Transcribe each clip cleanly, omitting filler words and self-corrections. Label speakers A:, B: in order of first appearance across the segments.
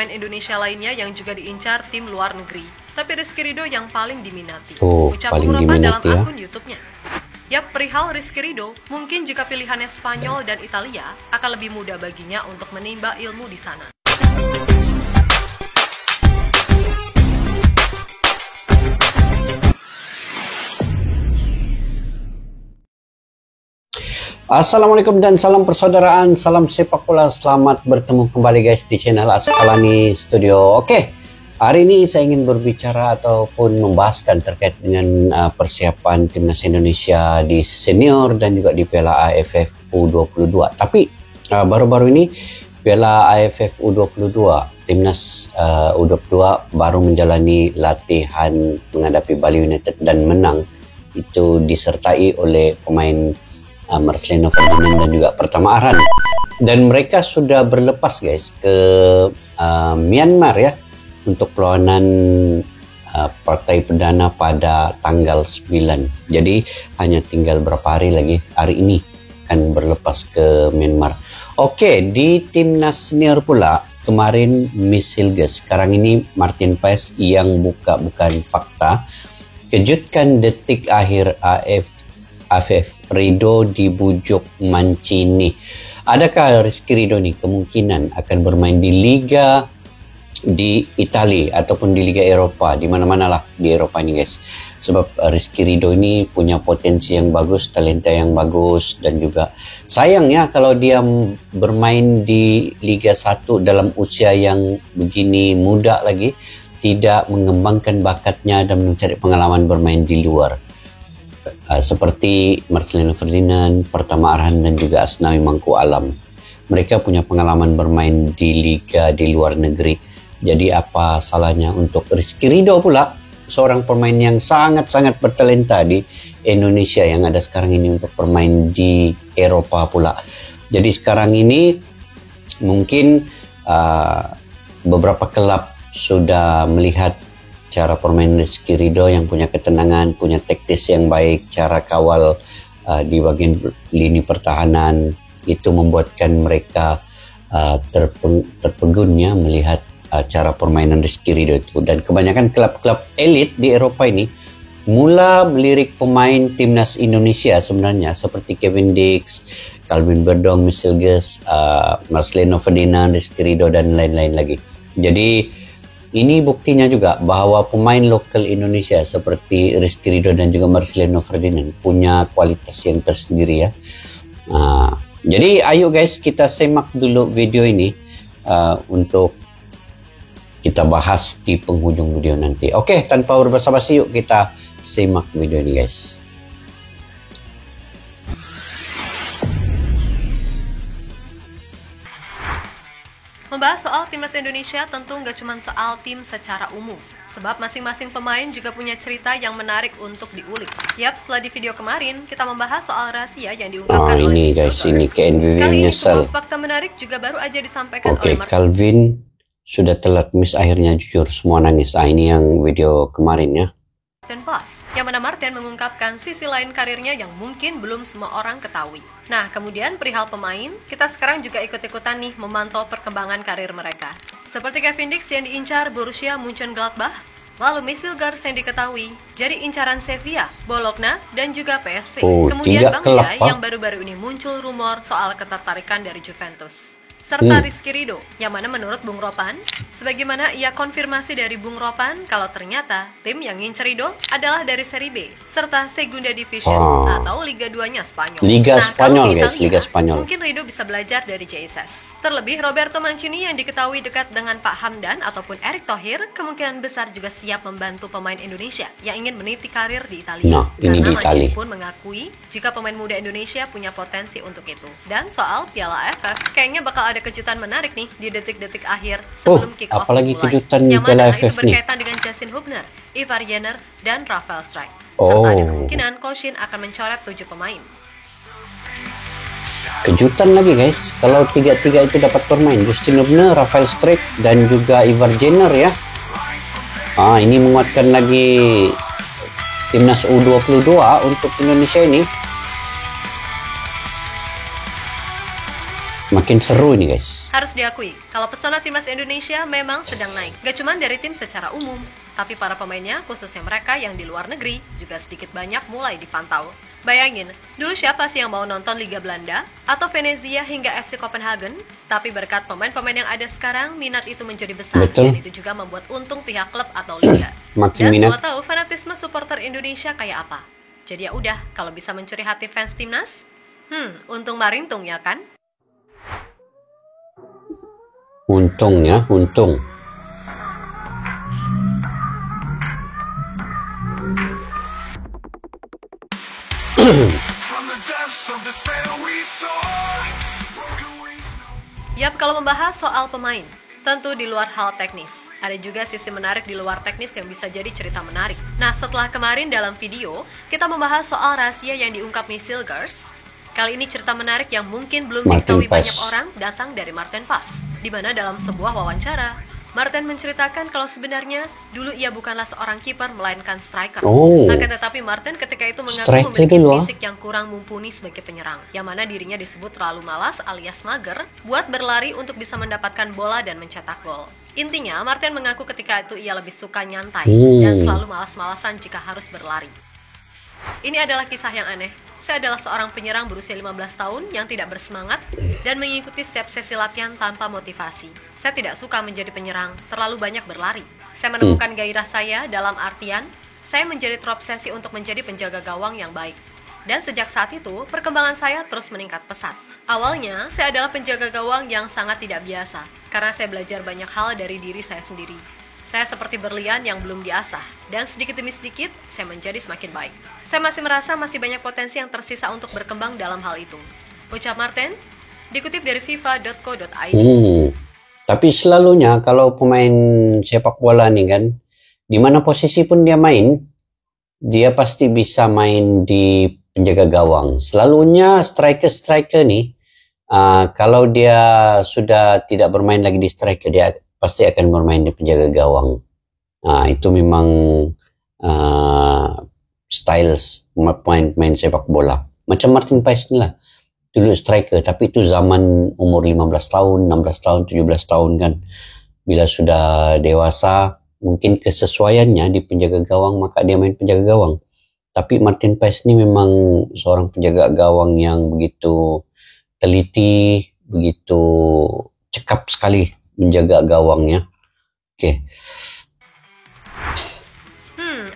A: pemain Indonesia lainnya yang juga diincar tim luar negeri. Tapi Rizky Ridho yang paling diminati. Ucap Bung Ropa dalam akun YouTube-nya. Yap, perihal Rizky Ridho, mungkin jika pilihannya Spanyol dan Italia, akan lebih mudah baginya untuk menimba ilmu di sana.
B: Assalamualaikum dan salam persaudaraan, salam sepak bola. Selamat bertemu kembali guys di channel Asqalani Studio. Oke, hari ini saya ingin berbicara ataupun membahaskan terkait dengan persiapan timnas Indonesia di senior dan juga di Piala AFF U22. Tapi baru-baru ini Piala AFF U22, timnas U22 baru menjalani latihan menghadapi Bali United dan menang. Itu disertai oleh pemain Marcelino Ferdinand dan juga Pratama Arhan, dan mereka sudah berlepas guys ke Myanmar ya untuk perlawanan partai perdana pada tanggal 9. Jadi hanya tinggal berapa hari lagi, hari ini akan berlepas ke Myanmar. Oke, di timnas senior pula kemarin Miss Hilges, sekarang ini Martin Paes yang bukan fakta, kejutkan detik akhir AFF, Ridho dibujuk Mancini. Adakah Rizky Ridho nih kemungkinan akan bermain di Liga di Italia ataupun di Liga Eropa, di mana-mana lah di Eropa ini guys. Sebab Rizky Ridho ini punya potensi yang bagus, talenta yang bagus, dan juga sayangnya kalau dia bermain di Liga 1 dalam usia yang begini muda lagi, tidak mengembangkan bakatnya dan mencari pengalaman bermain di luar. Seperti Marcelino Ferdinand, Pratama Arhan dan juga Asnawi Mangku Alam. Mereka punya pengalaman bermain di liga di luar negeri. Jadi apa salahnya untuk Rizky Ridho pula, seorang pemain yang sangat-sangat bertalenta di Indonesia yang ada sekarang ini, untuk bermain di Eropa pula. Jadi sekarang ini mungkin beberapa klub sudah melihat cara permain Rizky Ridho yang punya ketenangan, punya taktis yang baik, cara kawal di bagian lini pertahanan, itu membuatkan mereka terpegunnya melihat cara permainan Rizky Ridho itu. Dan kebanyakan klub-klub elit di Eropa ini mula melirik pemain timnas Indonesia sebenarnya, seperti Kevin Dix, Calvin Verdong, Miss Hilges, Marcelino Ferdinand, Rizky Ridho dan lain-lain lagi. Jadi ini buktinya juga bahwa pemain lokal Indonesia seperti Rizky Ridho dan juga Marcelino Ferdinand punya kualitas yang tersendiri ya. Jadi ayo guys, kita simak dulu video ini untuk kita bahas di penghujung video nanti. Oke, tanpa berbasa-basi yuk kita simak video ini guys.
A: Membahas soal timnas Indonesia tentu nggak cuma soal tim secara umum, sebab masing-masing pemain juga punya cerita yang menarik untuk diulik. Yap, setelah di video kemarin kita membahas soal rahasia yang diungkapkan oleh
B: ini guys, ini Calvin nyesel.
A: Fakta menarik juga baru aja disampaikan
B: oleh Calvin sudah telat miss, akhirnya jujur semua nangis. Ini yang video kemarin ya.
A: Dan Plus, yang mana Martin mengungkapkan sisi lain karirnya yang mungkin belum semua orang ketahui. Nah, kemudian perihal pemain, kita sekarang juga ikut-ikutan nih memantau perkembangan karir mereka. Seperti Kevin Dix yang diincar Borussia Mönchengladbach, lalu Miss Hilgers yang diketahui jadi incaran Sevilla, Bologna, dan juga PSV. Kemudian Bang Jai yang baru-baru ini muncul rumor soal ketertarikan dari Juventus. Serta Rizky Ridho, yang mana menurut Bung Ropan, sebagaimana ia konfirmasi dari Bung Ropan kalau ternyata tim yang ngincer Ridho adalah dari Serie B, serta Segunda Division atau Liga 2-nya Spanyol.
B: Liga Spanyol guys, Liga Spanyol.
A: Mungkin Ridho bisa belajar dari Jesus. Terlebih Roberto Mancini yang diketahui dekat dengan Pak Hamdan ataupun Erick Thohir, kemungkinan besar juga siap membantu pemain Indonesia yang ingin meniti karir di Italia.
B: Nah, ini di Italia.
A: Mancini pun mengakui jika pemain muda Indonesia punya potensi untuk itu. Dan soal Piala AFF, kayaknya bakal ada kejutan menarik nih di detik-detik akhir sebelum kick-off
B: apalagi
A: mulai.
B: kejutan di Piala AFF
A: itu berkaitan dengan Justin Hubner, Ivar Jenner, dan Rafael Strijk. Serta ada kemungkinan Koshin akan mencoret 7 pemain.
B: Kejutan lagi guys, kalau tiga-tiga itu dapat bermain, Justin Hubner, Rafael Strijk, dan juga Ivar Jenner ya. Ini menguatkan lagi timnas U22 untuk Indonesia ini. Makin seru ini guys.
A: Harus diakui, kalau pesona timnas Indonesia memang sedang naik. Gak cuma dari tim secara umum, tapi para pemainnya, khususnya mereka yang di luar negeri, juga sedikit banyak mulai dipantau. Bayangin, dulu siapa sih yang mau nonton Liga Belanda atau Venezia hingga FC Copenhagen? Tapi berkat pemain-pemain yang ada sekarang, minat itu menjadi besar.
B: Betul.
A: Dan itu juga membuat untung pihak klub atau liga.
B: Makin
A: Dan
B: minat.
A: semua tahu fanatisme supporter Indonesia kayak apa. Jadi ya udah, kalau bisa mencuri hati fans timnas, untung marintung ya kan?
B: Untungnya, untung.
A: Yap, kalau membahas soal pemain, tentu di luar hal teknis, ada juga sisi menarik di luar teknis yang bisa jadi cerita menarik. Nah, setelah kemarin dalam video, kita membahas soal rahasia yang diungkap Miss Silgers. Kali ini cerita menarik yang mungkin belum
B: Martin
A: diketahui
B: Paes.
A: banyak orang datang dari Martin Paes, di mana dalam sebuah wawancara, Martin menceritakan kalau sebenarnya dulu ia bukanlah seorang kiper melainkan striker.
B: Oh.
A: Akan tetapi Martin ketika itu mengaku
B: Striker
A: memiliki
B: dulu, ah.
A: fisik yang kurang mumpuni sebagai penyerang, yang mana dirinya disebut terlalu malas alias mager buat berlari untuk bisa mendapatkan bola dan mencetak gol. Intinya, Martin mengaku ketika itu ia lebih suka nyantai dan selalu malas-malasan jika harus berlari. Ini adalah kisah yang aneh. Saya adalah seorang penyerang berusia 15 tahun yang tidak bersemangat dan mengikuti setiap sesi latihan tanpa motivasi. Saya tidak suka menjadi penyerang, terlalu banyak berlari. Saya menemukan gairah saya dalam artian, saya menjadi terobsesi untuk menjadi penjaga gawang yang baik. Dan sejak saat itu, perkembangan saya terus meningkat pesat. Awalnya, saya adalah penjaga gawang yang sangat tidak biasa, karena saya belajar banyak hal dari diri saya sendiri. Saya seperti berlian yang belum diasah, dan sedikit demi sedikit, saya menjadi semakin baik. Saya masih merasa masih banyak potensi yang tersisa untuk berkembang dalam hal itu. Ucap Martin, dikutip dari fifa.co.id.
B: Tapi selalunya kalau pemain sepak bola nih kan, di mana posisi pun dia main, dia pasti bisa main di penjaga gawang. Selalunya striker-striker nih, kalau dia sudah tidak bermain lagi di striker, dia pasti akan bermain di penjaga gawang. Itu memang styles pemain sepak bola. Macam Martin Paes lah. Dulu striker, tapi itu zaman umur 15 tahun, 16 tahun, 17 tahun kan. Bila sudah dewasa, mungkin kesesuaiannya di penjaga gawang, maka dia main penjaga gawang. Tapi Martin Paes ini memang seorang penjaga gawang yang begitu teliti, begitu cekap sekali menjaga gawangnya. Oke.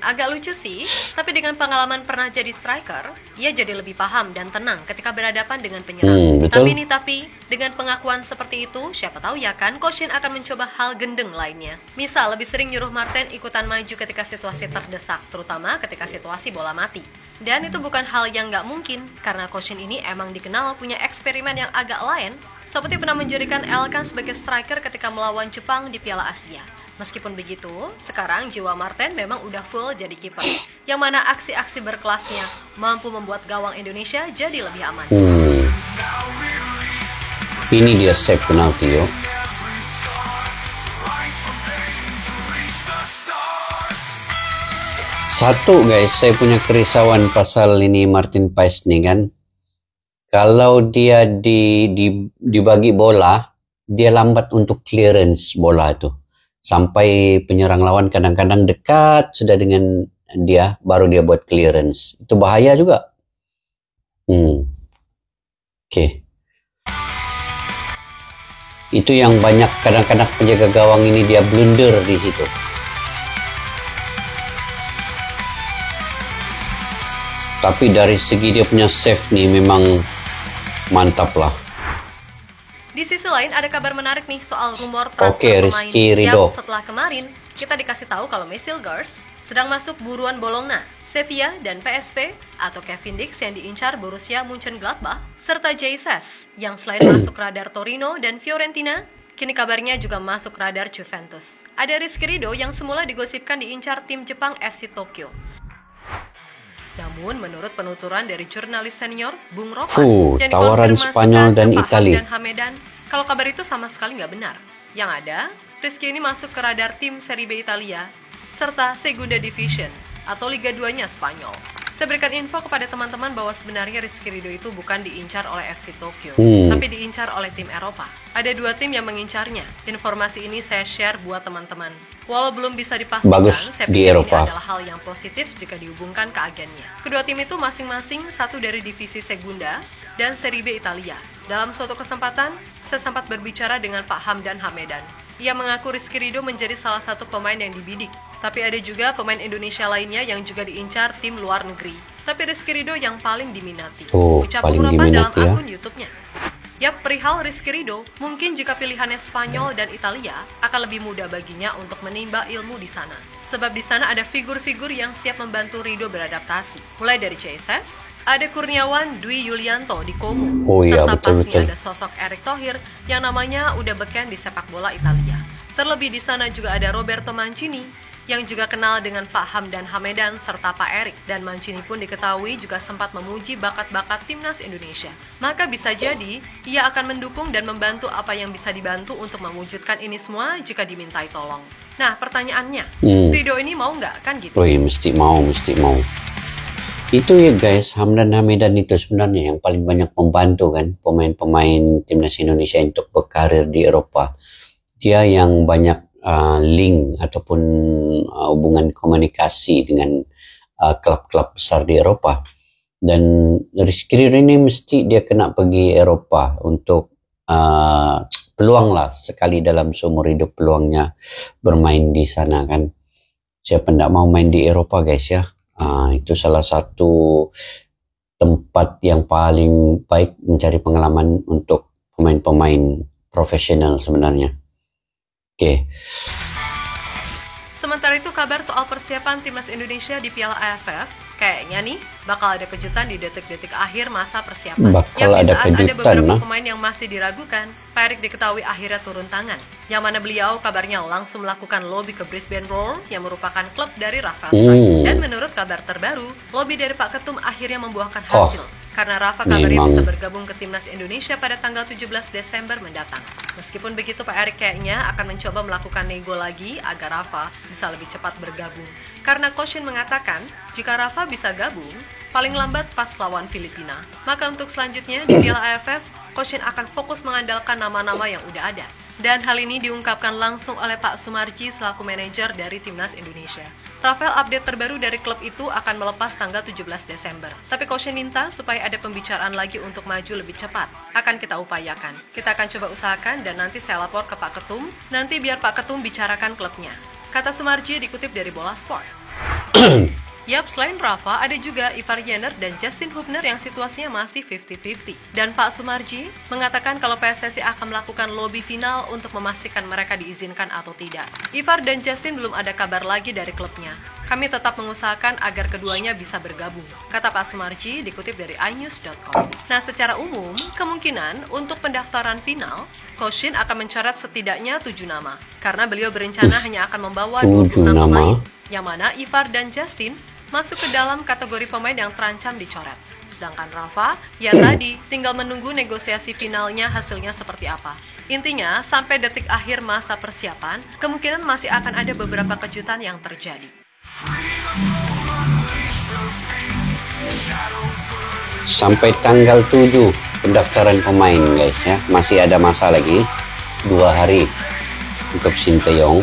A: Agak lucu sih, tapi dengan pengalaman pernah jadi striker, ia jadi lebih paham dan tenang ketika berhadapan dengan penyerang.
B: Betul.
A: Tapi dengan pengakuan seperti itu, siapa tahu ya kan, Coach Shin akan mencoba hal gendeng lainnya. Misal, lebih sering nyuruh Martin ikutan maju ketika situasi terdesak, terutama ketika situasi bola mati. Dan itu bukan hal yang nggak mungkin, karena Coach Shin ini emang dikenal punya eksperimen yang agak lain, seperti pernah menjadikan Elkan sebagai striker ketika melawan Jepang di Piala Asia. Meskipun begitu, sekarang jiwa Martin memang udah full jadi kiper, yang mana aksi-aksi berkelasnya mampu membuat gawang Indonesia jadi lebih aman.
B: Ini dia save penalti, yo. Satu guys, saya punya kerisauan pasal ini Martin Paes nih kan. Kalau dia dibagi bola, dia lambat untuk clearance bola itu. Sampai penyerang lawan kadang-kadang dekat sudah dengan dia, baru dia buat clearance. Itu bahaya juga. Oke. Itu yang banyak kadang-kadang penjaga gawang ini dia blunder di situ. Tapi dari segi dia punya save nih memang mantap lah.
A: Di sisi lain ada kabar menarik nih soal rumor transfer pemain
B: Rizky Ridho.
A: yang setelah kemarin kita dikasih tahu kalau Miss Silgers sedang masuk buruan Bologna, Sevilla dan PSV atau Kevin Dix yang diincar Borussia Mönchengladbach serta Jesus yang selain masuk radar Torino dan Fiorentina, kini kabarnya juga masuk radar Juventus. Ada Rizky Ridho yang semula digosipkan diincar tim Jepang FC Tokyo. Namun, menurut penuturan dari jurnalis senior Bung Ropan yang
B: tawaran Spanyol dan Italia
A: dan Hamedan, kalau kabar itu sama sekali nggak benar. Yang ada, Rizky ini masuk ke radar tim Serie B Italia serta Segunda Division atau Liga 2-nya Spanyol. Saya berikan info kepada teman-teman bahwa sebenarnya Rizky Ridho itu bukan diincar oleh FC Tokyo, tapi diincar oleh tim Eropa. Ada 2 tim yang mengincarnya. Informasi ini saya share buat teman-teman. Walau belum bisa dipastikan, saya pikir ini adalah hal yang positif jika dihubungkan ke agennya. Kedua tim itu masing-masing satu dari divisi Segunda dan Serie B Italia. Dalam suatu kesempatan, saya sempat berbicara dengan Pak Hamdan Hamedan. Ia mengaku Rizky Ridho menjadi salah satu pemain yang dibidik. Tapi ada juga pemain Indonesia lainnya yang juga diincar tim luar negeri. Tapi Rizky Ridho yang paling diminati. Ucap Bung Ropa dalam akun YouTube-nya. Yap, perihal Rizky Ridho, mungkin jika pilihannya Spanyol dan Italia, akan lebih mudah baginya untuk menimba ilmu di sana. Sebab di sana ada figur-figur yang siap membantu Ridho beradaptasi. Mulai dari CSS, ada Kurniawan Dwi Yulianto di Como, serta pastinya ada sosok Erick Thohir yang namanya udah beken di sepak bola Italia. Terlebih di sana juga ada Roberto Mancini, yang juga kenal dengan Pak Hamdan Hamedan serta Pak Erick, dan Mancini pun diketahui juga sempat memuji bakat-bakat timnas Indonesia. Maka bisa jadi ia akan mendukung dan membantu apa yang bisa dibantu untuk mewujudkan ini semua jika dimintai tolong. Nah, pertanyaannya, Ridho ini mau nggak kan gitu?
B: Mesti mau. Itu ya guys, Hamdan Hamedan itu sebenarnya yang paling banyak membantu kan pemain-pemain timnas Indonesia untuk berkarir di Eropa. Dia yang banyak link ataupun hubungan komunikasi dengan klub-klub besar di Eropa. Dan Rizky Ridho ini mesti dia kena pergi Eropa untuk peluang lah, sekali dalam seumur hidup peluangnya bermain di sana kan. Siapa tidak mau main di Eropa guys ya. Itu salah satu tempat yang paling baik mencari pengalaman untuk pemain-pemain profesional sebenarnya. Oke.
A: Sementara itu kabar soal persiapan timnas Indonesia di Piala AFF, kayaknya nih bakal ada kejutan di detik-detik akhir masa persiapan. Ada beberapa pemain yang masih diragukan, Pak Erick diketahui akhirnya turun tangan. Yang mana beliau kabarnya langsung melakukan lobby ke Brisbane Roar yang merupakan klub dari Rafael Struijk. Dan menurut kabar terbaru, lobby dari Pak Ketum akhirnya membuahkan hasil. Karena Rafa kabarnya bisa bergabung ke timnas Indonesia pada tanggal 17 Desember mendatang. Meskipun begitu, Pak Erick kayaknya akan mencoba melakukan nego lagi agar Rafa bisa lebih cepat bergabung. Karena Coach Shin mengatakan, jika Rafa bisa gabung, paling lambat pas lawan Filipina. Maka untuk selanjutnya di Piala AFF, Coach Shin akan fokus mengandalkan nama-nama yang udah ada. Dan hal ini diungkapkan langsung oleh Pak Sumarji selaku manajer dari Timnas Indonesia. Rafael update terbaru dari klub itu akan melepas tanggal 17 Desember. Tapi Coach Shin minta supaya ada pembicaraan lagi untuk maju lebih cepat. Akan kita upayakan. Kita akan coba usahakan dan nanti saya lapor ke Pak Ketum. Nanti biar Pak Ketum bicarakan klubnya. Kata Sumarji dikutip dari Bola Sport. Yap, selain Rafa, ada juga Ivar Jenner dan Justin Hubner yang situasinya masih 50-50. Dan Pak Sumarji mengatakan kalau PSSI akan melakukan lobby final untuk memastikan mereka diizinkan atau tidak. Ivar dan Justin belum ada kabar lagi dari klubnya. Kami tetap mengusahakan agar keduanya bisa bergabung, kata Pak Sumarji dikutip dari inews.com. Nah, secara umum, kemungkinan untuk pendaftaran final, Coach Shin akan mencoret setidaknya 7 nama. Karena beliau berencana hanya akan membawa 26 pemain, yang mana Ivar dan Justin masuk ke dalam kategori pemain yang terancam dicoret. Sedangkan Rafa, ya tadi, tinggal menunggu negosiasi finalnya hasilnya seperti apa. Intinya, sampai detik akhir masa persiapan, kemungkinan masih akan ada beberapa kejutan yang terjadi.
B: Sampai tanggal 7 pendaftaran pemain guys ya. Masih ada masa lagi 2 hari untuk Sinteyong.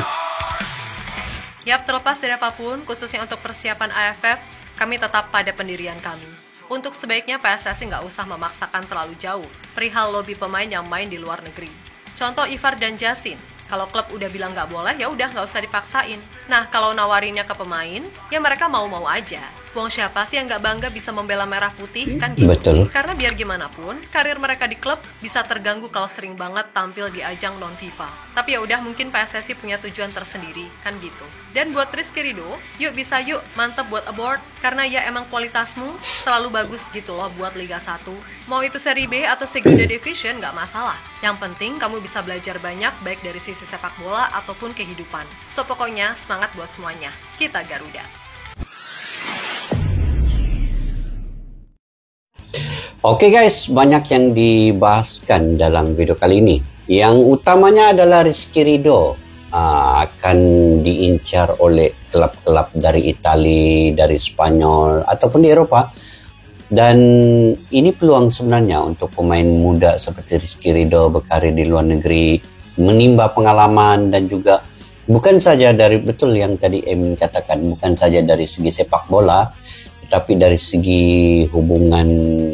A: Yap, terlepas dari apapun, khususnya untuk persiapan AFF, kami tetap pada pendirian kami. Untuk sebaiknya PSSI nggak usah memaksakan terlalu jauh perihal lobby pemain yang main di luar negeri. Contoh Ivar dan Justin, kalau klub udah bilang nggak boleh, ya udah nggak usah dipaksain. Nah, kalau nawarinnya ke pemain, ya mereka mau-mau aja. Wong siapa sih yang nggak bangga bisa membela merah putih, kan gitu?
B: Betul.
A: Karena biar gimana pun, karir mereka di klub bisa terganggu kalau sering banget tampil di ajang non-FIFA. Tapi ya udah, mungkin PSSI punya tujuan tersendiri, kan gitu. Dan buat Rizky Ridho, yuk mantep buat award, karena ya emang kualitasmu selalu bagus gitu loh buat Liga 1. Mau itu Serie B atau Segunda Division nggak masalah. Yang penting kamu bisa belajar banyak baik dari sisi sepak bola ataupun kehidupan. So pokoknya semangat buat semuanya. Kita Garuda.
B: Oke guys, banyak yang dibahaskan dalam video kali ini. Yang utamanya adalah Rizky Ridho akan diincar oleh klub-klub dari Italia, dari Spanyol ataupun di Eropa. Dan ini peluang sebenarnya untuk pemain muda seperti Rizky Ridho berkarir di luar negeri, menimba pengalaman, dan juga bukan saja dari, betul yang tadi Emin katakan, bukan saja dari segi sepak bola, tetapi dari segi hubungan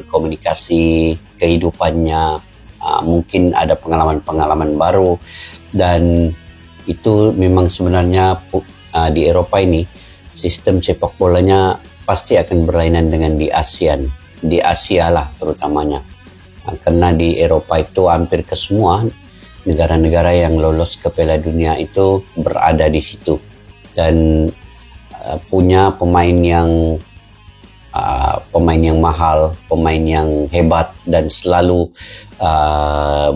B: komunikasi, kehidupannya, mungkin ada pengalaman-pengalaman baru. Dan itu memang sebenarnya di Eropa ini sistem sepak bolanya pasti akan berlainan dengan di ASEAN, di Asia lah terutamanya. Karena di Eropa itu hampir ke semua negara-negara yang lolos ke Piala Dunia itu berada di situ, dan punya pemain yang mahal, pemain yang hebat, dan selalu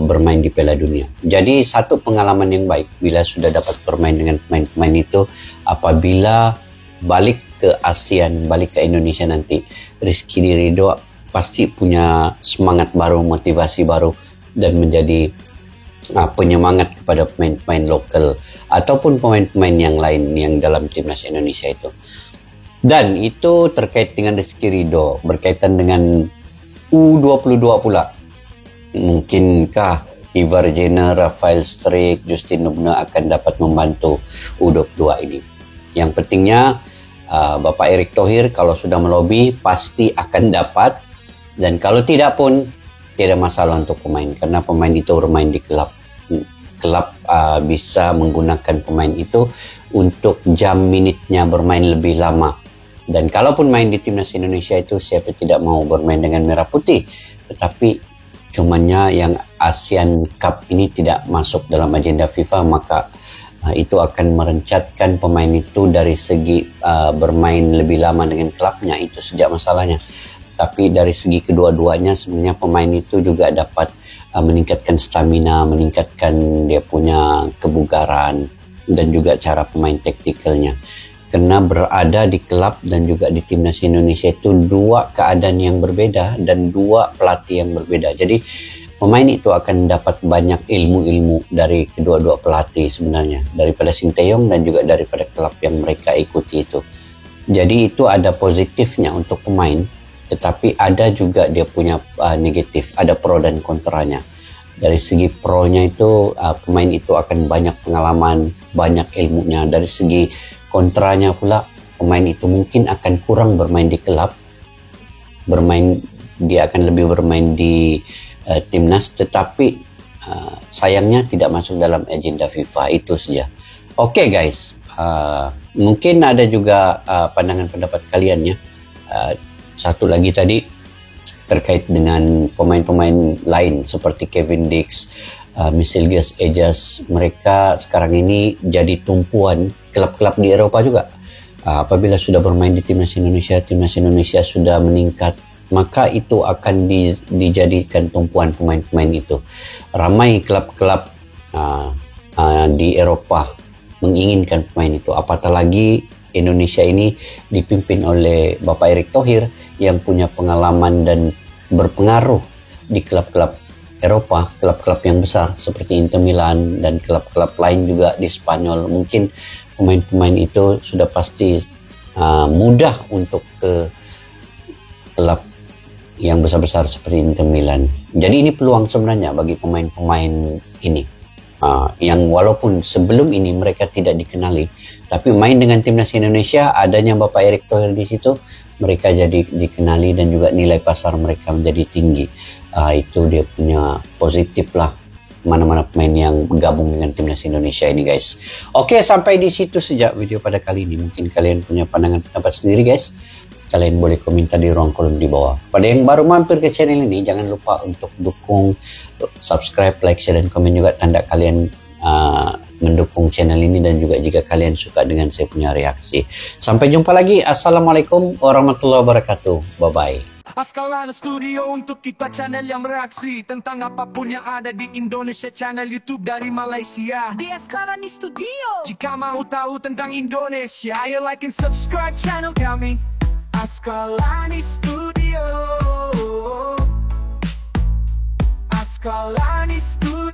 B: bermain di Piala Dunia. Jadi satu pengalaman yang baik bila sudah dapat bermain dengan pemain-pemain itu. Apabila balik ke ASEAN, balik ke Indonesia nanti, Rizky Ridho pasti punya semangat baru, motivasi baru, dan menjadi penyemangat kepada pemain-pemain lokal ataupun pemain-pemain yang lain yang dalam timnas Indonesia itu. Dan itu terkait dengan Rizky Ridho, berkaitan dengan U22 pula. Mungkinkah Ivar Jenner, Rafael Strik, Justin Nubne akan dapat membantu U22 ini? Yang pentingnya Bapak Erick Thohir kalau sudah melobi pasti akan dapat, dan kalau tidak pun tidak masalah untuk pemain, karena pemain itu bermain di klub. Klub bisa menggunakan pemain itu untuk jam minitnya bermain lebih lama. Dan kalaupun main di timnas Indonesia itu, siapa tidak mau bermain dengan merah putih, tetapi cumannya yang ASEAN Cup ini tidak masuk dalam agenda FIFA, maka itu akan merencatkan pemain itu dari segi bermain lebih lama dengan klubnya, itu sejak masalahnya. Tapi dari segi kedua-duanya sebenarnya pemain itu juga dapat meningkatkan stamina, meningkatkan dia punya kebugaran, dan juga cara pemain taktikalnya. Karena berada di klub dan juga di timnas Indonesia itu dua keadaan yang berbeda dan dua pelatih yang berbeda. Jadi pemain itu akan dapat banyak ilmu-ilmu dari kedua-dua pelatih sebenarnya, daripada Sinteyong dan juga daripada klub yang mereka ikuti itu. Jadi itu ada positifnya untuk pemain, tetapi ada juga dia punya negatif, ada pro dan kontranya. Dari segi pro-nya itu pemain itu akan banyak pengalaman, banyak ilmunya. Dari segi kontranya pula, pemain itu mungkin akan kurang bermain di klub, dia akan lebih bermain di timnas, tetapi sayangnya tidak masuk dalam agenda FIFA, itu saja. Oke guys, mungkin ada juga pandangan pendapat kalian ya. Satu lagi tadi terkait dengan pemain-pemain lain seperti Kevin Dix, Michel Ejas, mereka sekarang ini jadi tumpuan klub-klub di Eropa juga. Apabila sudah bermain di timnas Indonesia sudah meningkat, maka itu akan dijadikan tumpuan pemain-pemain itu. Ramai klub-klub di Eropa menginginkan pemain itu. Apatah lagi Indonesia ini dipimpin oleh Bapak Erick Thohir yang punya pengalaman dan berpengaruh di klub-klub Eropa, klub-klub yang besar seperti Inter Milan dan klub-klub lain juga di Spanyol. Mungkin pemain-pemain itu sudah pasti mudah untuk ke klub yang besar-besar seperti Inter Milan. Jadi ini peluang sebenarnya bagi pemain-pemain ini, yang walaupun sebelum ini mereka tidak dikenali, tapi main dengan timnas Indonesia, adanya Bapak Erick Thohir di situ, mereka jadi dikenali dan juga nilai pasar mereka menjadi tinggi. Itu dia punya positif lah, mana-mana pemain yang bergabung dengan timnas Indonesia ini guys. Oke, sampai di situ sejak video pada kali ini. Mungkin kalian punya pandangan pendapat sendiri guys. Kalian boleh komentar di ruang kolom di bawah. Pada yang baru mampir ke channel ini, jangan lupa untuk dukung, subscribe, like, share, dan komen juga tanda kalian mendukung channel ini, dan juga jika kalian suka dengan saya punya reaksi. Sampai jumpa lagi. Assalamualaikum warahmatullahi wabarakatuh. Bye-bye.
C: Askalani Studio untuk kita channel yang bereaksi tentang apapun yang ada di Indonesia, channel YouTube dari Malaysia di Askalani Studio. Jika mau tahu tentang Indonesia, ayo like and subscribe channel kami Askalani Studio. Askalani Studio.